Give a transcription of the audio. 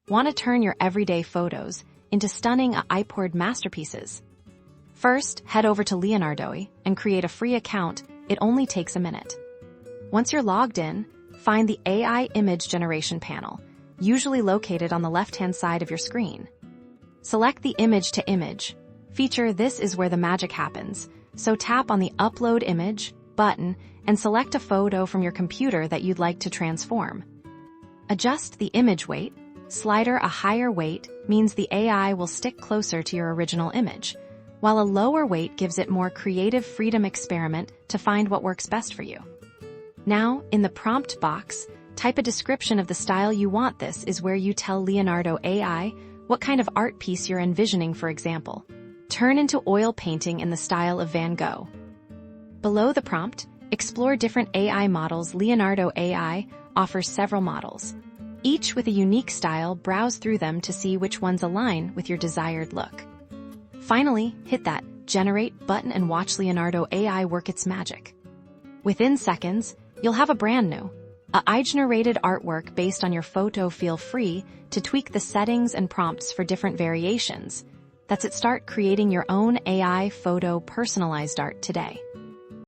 Want to turn your everyday photos into stunning eye-poured masterpieces? First, head over to Leonardo Ai and create a free account. It only takes a minute. Once you're logged in, find the AI image generation panel, usually located on the left-hand side of your screen. Select the image to image feature. This is where the magic happens, so tap on the Upload Image button and select a photo from your computer that you'd like to transform. Adjust the image weight slider. A higher weight means the AI will stick closer to your original image, while a lower weight gives it more creative freedom. Experiment to find what works best for you. Now, in the prompt box, type a description of the style you want. This is where you tell Leonardo AI what kind of art piece you're envisioning. For example, turn into oil painting in the style of Van Gogh. Below the prompt, explore different AI models. Leonardo AI offers several models, each with a unique style. Browse through them to see which ones align with your desired look. Finally, hit that Generate button and watch Leonardo AI work its magic. Within seconds, you'll have a brand new, AI-generated artwork based on your photo. Feel free to tweak the settings and prompts for different variations. That's it. Start creating your own AI photo personalized art today.